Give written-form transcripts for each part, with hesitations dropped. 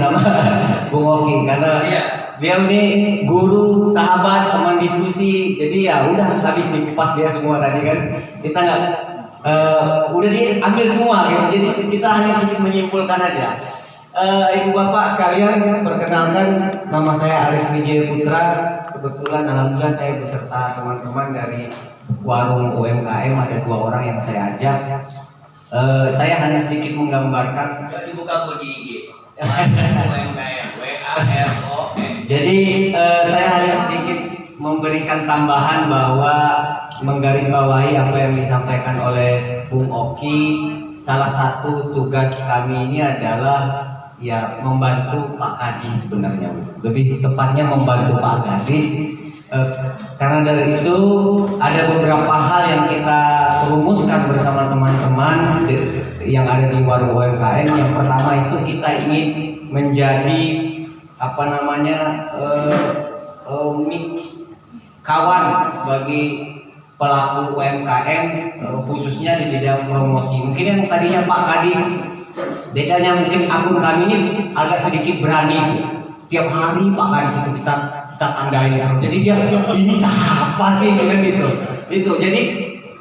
sama Bung Oki karena dia ini guru, sahabat, teman diskusi. Jadi ya udah habis dikupas dia semua tadi kan. Kita nggak udah diambil semua gitu. Jadi kita hanya menyimpulkan aja. Ibu bapak sekalian, perkenalkan nama saya Arif Wijaya Putra. Kebetulan alhamdulillah saya beserta teman-teman dari warung UMKM, ada 2 orang yang saya ajak. Saya hanya sedikit menggambarkan. Jadi buka di IG UMKM WARON. Jadi saya hanya sedikit memberikan tambahan bahwa menggarisbawahi apa yang disampaikan oleh Bung Oki. Salah satu tugas kami ini adalah ya membantu Pak Kadis sebenarnya, lebih tepatnya membantu Pak Kadis. Karena dari itu ada beberapa hal yang kita rumuskan bersama teman-teman yang ada di warung UMKM. Yang pertama itu kita ingin menjadi kawan bagi pelaku UMKM, khususnya di bidang promosi. Mungkin yang tadinya Pak Kadis, bedanya mungkin akun kami ini agak sedikit berani. Tiap hari Pak Kadis itu kita tandain terus. Jadi dia ini siapa sih kan gitu. Itu. Jadi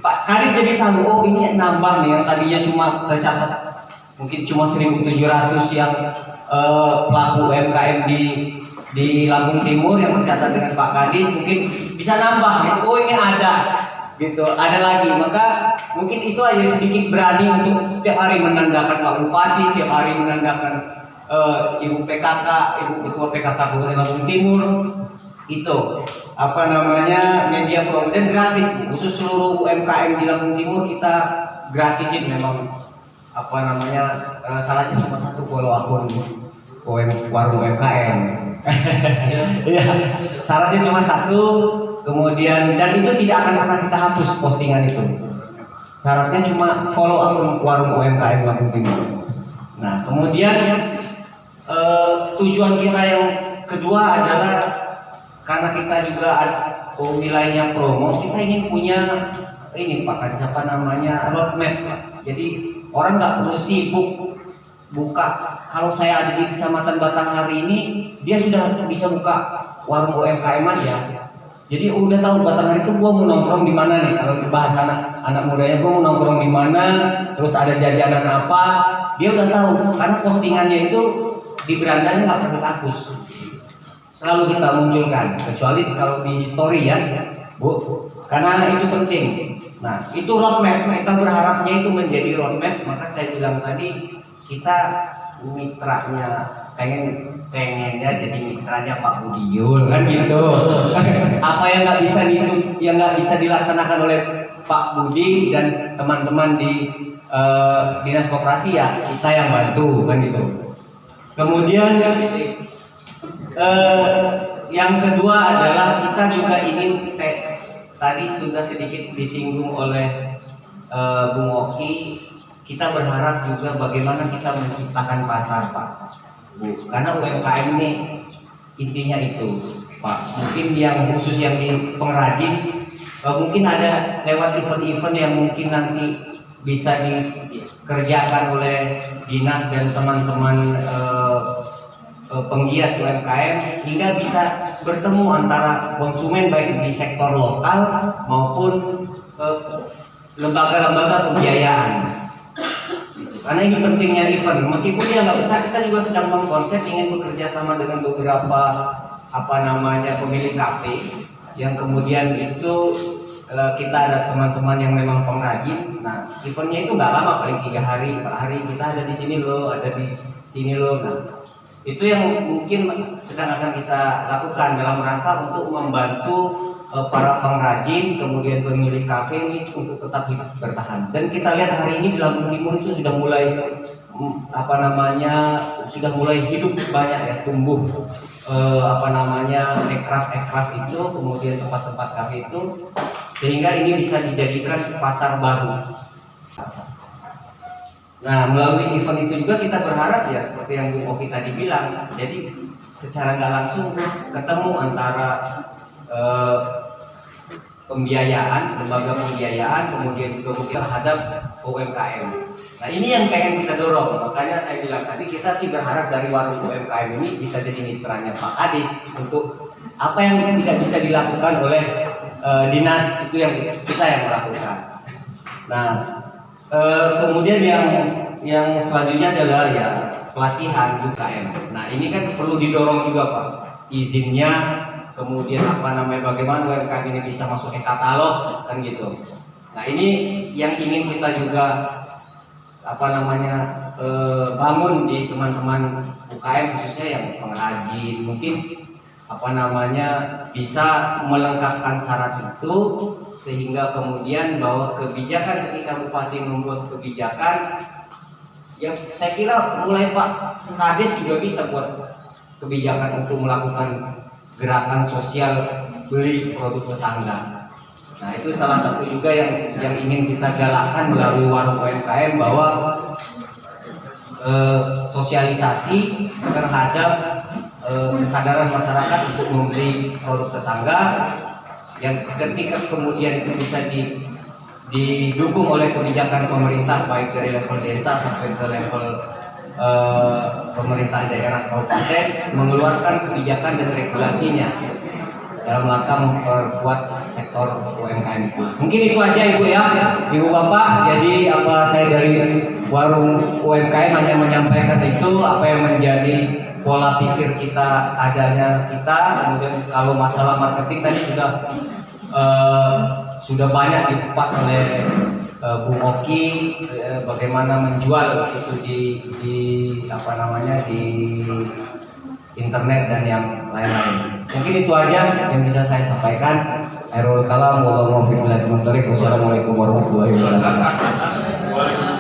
Pak Kadis jadi tahu, oh ini nambah nih yang tadinya cuma tercatat mungkin cuma 1.700 yang pelaku UMKM di Lampung Timur yang tercatat dengan Pak Kadis, mungkin bisa nambah gitu. Oh ini ada gitu, ada lagi. Maka mungkin itu aja sedikit berani untuk setiap hari menandakan Pak Bupati, setiap hari menandakan Ibu PKK, Ibu Ketua PKK Kabupaten Lampung Timur. Itu media promo dan gratis, khusus seluruh UMKM di Lampung Timur kita gratisin. Memang salahnya cuma 1 follow akun warung UMKM. Iya, syaratnya cuma 1. Kemudian dan itu tidak akan pernah kita hapus postingan itu. Syaratnya cuma follow akun warung UMKM Lampung Timur. Nah, kemudian tujuan kita yang kedua adalah karena kita juga wilayahnya promo, kita ingin punya ini Pak Kadis roadmap Pak. Jadi orang nggak perlu sibuk buka. Kalau saya ada di Kecamatan Batang hari ini, dia sudah bisa buka warung UMKM aja. Jadi udah tahu Batang hari itu gua mau nongkrong di mana nih. Kalau bahasa anak mudanya, gua mau nongkrong di mana, terus ada jajanan apa, dia udah tahu. Karena postingannya itu di berandanya nggak pernah hapus. Selalu kita munculkan, kecuali kalau di story ya, Bu. Karena itu penting. Nah, itu roadmap. Kita berharapnya itu menjadi roadmap. Maka saya bilang tadi, kita mitranya pengennya jadi mitranya Pak Budiul kan gitu. Apa yang nggak bisa dilaksanakan oleh Pak Budi dan teman-teman di dinas koperasi, ya kita yang bantu kan gitu. Kemudian yang kedua adalah kita juga ingin tadi sudah sedikit disinggung oleh Bung Oki. Kita berharap juga bagaimana kita menciptakan pasar, Pak, Bu. Karena UMKM ini intinya itu, Pak. Mungkin yang khusus yang di pengrajin, mungkin ada lewat event-event yang mungkin nanti bisa dikerjakan oleh dinas dan teman-teman penggiat UMKM, hingga bisa bertemu antara konsumen baik di sektor lokal maupun lembaga-lembaga pembiayaan. Karena ini pentingnya event, meskipun dia nggak besar, kita juga sedang mengkonsep ingin bekerja sama dengan beberapa pemilik kafe yang kemudian itu kita ada teman-teman yang memang pengrajin. Nah, eventnya itu nggak lama, paling 3 hari, 4 hari kita ada di sini loh, ada di sini loh. Nah, itu yang mungkin sedang akan kita lakukan dalam rangka untuk membantu para pengrajin, kemudian pemilik kafe ini untuk tetap hidup bertahan. Dan kita lihat hari ini di Lampung Timur itu sudah mulai sudah mulai hidup banyak ya, tumbuh ekraf itu, kemudian tempat-tempat kafe itu, sehingga ini bisa dijadikan pasar baru. Nah, melalui event itu juga kita berharap ya seperti yang Bu Oki tadi bilang, jadi secara nggak langsung ketemu antara pembiayaan, lembaga pembiayaan, kemudian juga terhadap UMKM. Nah ini yang pengen kita dorong, makanya saya bilang tadi kita sih berharap dari warung UMKM ini bisa jadi mitranya Pak Kadis untuk apa yang tidak bisa dilakukan oleh dinas itu yang kita yang melakukan. Nah kemudian yang selanjutnya adalah ya pelatihan UKM. Nah ini kan perlu didorong juga Pak, izinnya, kemudian apa namanya bagaimana UMKM ini bisa masuk ke katalog kan gitu. Nah ini yang ingin kita juga apa namanya bangun di teman-teman UKM khususnya yang pengrajin, mungkin apa namanya bisa melengkapkan syarat itu sehingga kemudian bahwa kebijakan ketika bupati membuat kebijakan yang saya kira mulai Pak Kadis juga bisa buat kebijakan untuk melakukan gerakan sosial beli produk tetangga. Nah itu salah satu juga yang ingin kita galakkan melalui warung UMKM bahwa sosialisasi terhadap kesadaran masyarakat untuk membeli produk tetangga yang ketika kemudian itu bisa didukung oleh kebijakan pemerintah baik dari level desa sampai ke level pemerintah daerah kabupaten mengeluarkan kebijakan dan regulasinya dalam rangka memperkuat sektor UMKM itu. Mungkin itu aja Ibu ya, Ibu Bapak. Jadi apa saya dari warung UMKM hanya menyampaikan itu apa yang menjadi pola pikir kita adanya kita. Kemudian kalau masalah marketing tadi sudah banyak dikupas oleh Bung Oki bagaimana menjual itu di apa namanya di internet dan yang lain-lain. Mungkin itu aja yang bisa saya sampaikan. Airul kalam, wassalamualaikum warahmatullahi wabarakatuh.